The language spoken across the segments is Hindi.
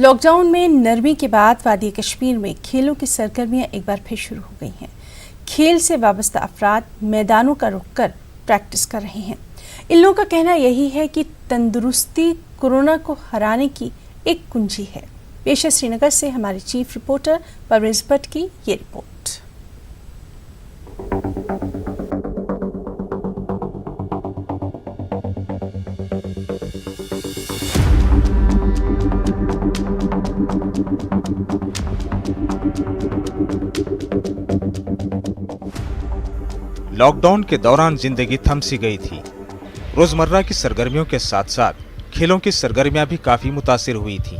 लॉकडाउन में नरमी के बाद वादी कश्मीर में खेलों की सरगर्मियां एक बार फिर शुरू हो गई हैं। खेल से वाबस्ता अफराद मैदानों का रुख कर प्रैक्टिस कर रहे हैं। इन लोगों का कहना यही है कि तंदुरुस्ती कोरोना को हराने की एक कुंजी है। पेश है श्रीनगर से हमारे चीफ रिपोर्टर परवेज भट्ट की ये रिपोर्ट। लॉकडाउन के दौरान जिंदगी थम सी गई थी। रोजमर्रा की सरगर्मियों के साथ साथ खेलों की सरगर्मियां भी काफी मुतासिर हुई थीं।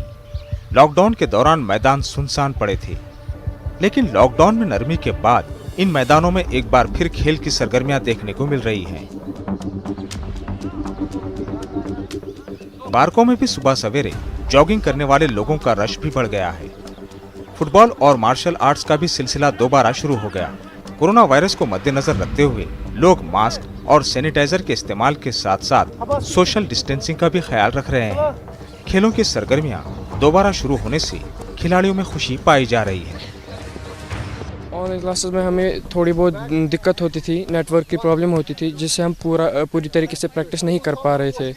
लॉकडाउन के दौरान मैदान सुनसान पड़े थे, लेकिन लॉकडाउन में नरमी के बाद इन मैदानों में एक बार फिर खेल की सरगर्मियां देखने को मिल रही हैं। पार्कों में भी सुबह सवेरे जॉगिंग करने वाले लोगों का रश भी बढ़ गया है। फुटबॉल और मार्शल आर्ट्स का भी सिलसिला दोबारा शुरू हो गया। कोरोना वायरस को मद्देनजर रखते हुए लोग मास्क और सैनिटाइजर के इस्तेमाल के साथ साथ सोशल डिस्टेंसिंग का भी ख्याल रख रहे हैं। खेलों की सरगर्मियां दोबारा शुरू होने से खिलाड़ियों में खुशी पाई जा रही है। ऑनलाइन क्लासेस में हमें थोड़ी बहुत दिक्कत होती थी, नेटवर्क की प्रॉब्लम होती थी, जिससे हम पूरी तरीके से प्रैक्टिस नहीं कर पा रहे थे।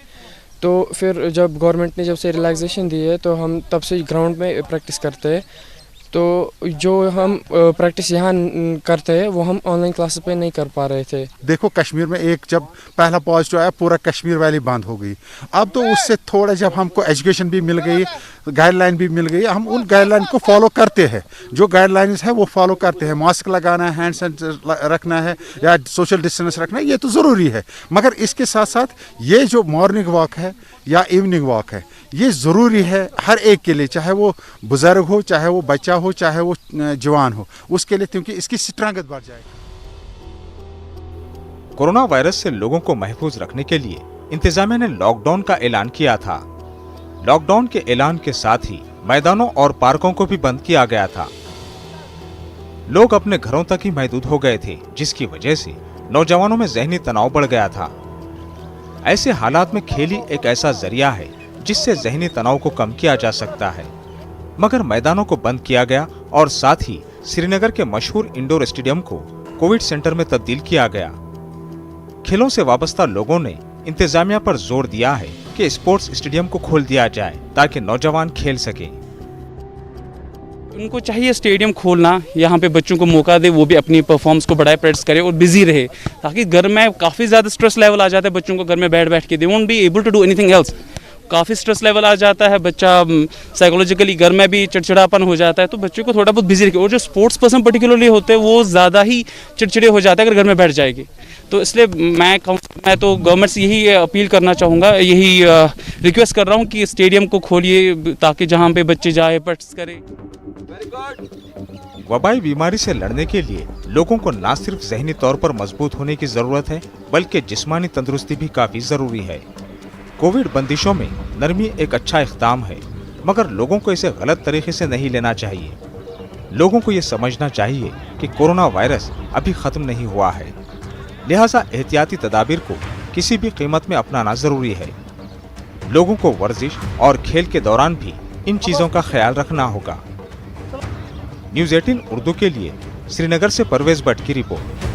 तो फिर जब गवर्नमेंट ने जब से रिलैक्सेशन दी है तो हम तब से ग्राउंड में प्रैक्टिस करते हैं। तो जो हम प्रैक्टिस यहाँ करते हैं वो हम ऑनलाइन क्लासेस पे नहीं कर पा रहे थे। देखो कश्मीर में एक जब पहला पॉजिटिव आया पूरा कश्मीर वैली बंद हो गई। अब तो उससे थोड़ा जब हमको एजुकेशन भी मिल गई, गाइडलाइन भी मिल गई, हम उन गाइडलाइन को फॉलो करते हैं। जो गाइडलाइंस है वो फॉलो करते हैं। मास्क लगाना है, हैंड सैनिटाइजर रखना है या सोशल डिस्टेंस रखना है, ये तो ज़रूरी है। मगर इसके साथ साथ ये जो मॉर्निंग वॉक है या इवनिंग वॉक है, ये ज़रूरी है हर एक के लिए, चाहे वो बुज़ुर्ग हो, चाहे वो बच्चा हो, चाहे वो जवान हो, उसके लिए, क्योंकि इसकी स्ट्रेंथ बढ़ जाएगी। कोरोना वायरस से लोगों को महफूज रखने के लिए इंतजामिया ने लॉकडाउन का ऐलान किया था। लॉकडाउन के ऐलान के साथ ही मैदानों और पार्कों को भी बंद किया गया था। लोग अपने घरों तक ही महदूद हो गए थे, जिसकी वजह से नौजवानों में ज़हनी तनाव बढ़ गया था। ऐसे हालात में खेल ही एक ऐसा जरिया है जिससे ज़हनी तनाव को कम किया जा सकता है। मगर मैदानों को बंद किया गया और साथ ही श्रीनगर के मशहूर इंडोर स्टेडियम को कोविड सेंटर में तब्दील किया गया। खेलों से वाबस्ता लोगों ने इंतजामिया पर जोर दिया है कि स्पोर्ट्स स्टेडियम को खोल दिया जाए ताकि नौजवान खेल सके। उनको चाहिए स्टेडियम खोलना, यहाँ पे बच्चों को मौका दे, वो भी अपनी परफॉर्मेंस को बढ़ाए, प्रैक्टिस करे और बिजी रहे, ताकि घर में काफ़ी ज़्यादा स्ट्रेस लेवल आ जाता है बच्चों को। घर में बैठ के they won't be able to do anything else. काफ़ी स्ट्रेस लेवल आ जाता है, बच्चा साइकोलॉजिकली घर में भी चिड़चिड़ापन हो जाता है। तो बच्चे को थोड़ा बहुत बिजी रखे। और जो स्पोर्ट्स पर्सन पर्टिकुलरली होते हैं वो ज़्यादा ही चिड़चिड़े हो जाते हैं अगर घर में बैठ जाएगी। तो इसलिए मैं तो गवर्नमेंट से यही अपील करना चाहूँगा, यही रिक्वेस्ट कर रहा हूँ कि स्टेडियम को खोलिए ताकि जहाँ पे बच्चे जाए प्रैक्टिस करें। वबाई बीमारी से लड़ने के लिए लोगों को न सिर्फ ज़हनी तौर पर मजबूत होने की जरूरत है, बल्कि जिस्मानी तंदुरुस्ती भी काफी जरूरी है। कोविड बंदिशों में नरमी एक अच्छा इक़दाम है, मगर लोगों को इसे गलत तरीके से नहीं लेना चाहिए। लोगों को ये समझना चाहिए कि कोरोना वायरस अभी खत्म नहीं हुआ है, लिहाजा एहतियाती तदाबीर को किसी भी कीमत में अपनाना जरूरी है। लोगों को वर्जिश और खेल के दौरान भी इन चीजों का ख्याल रखना होगा। न्यूज़ 18 उर्दू के लिए श्रीनगर से परवेज भट्ट की रिपोर्ट।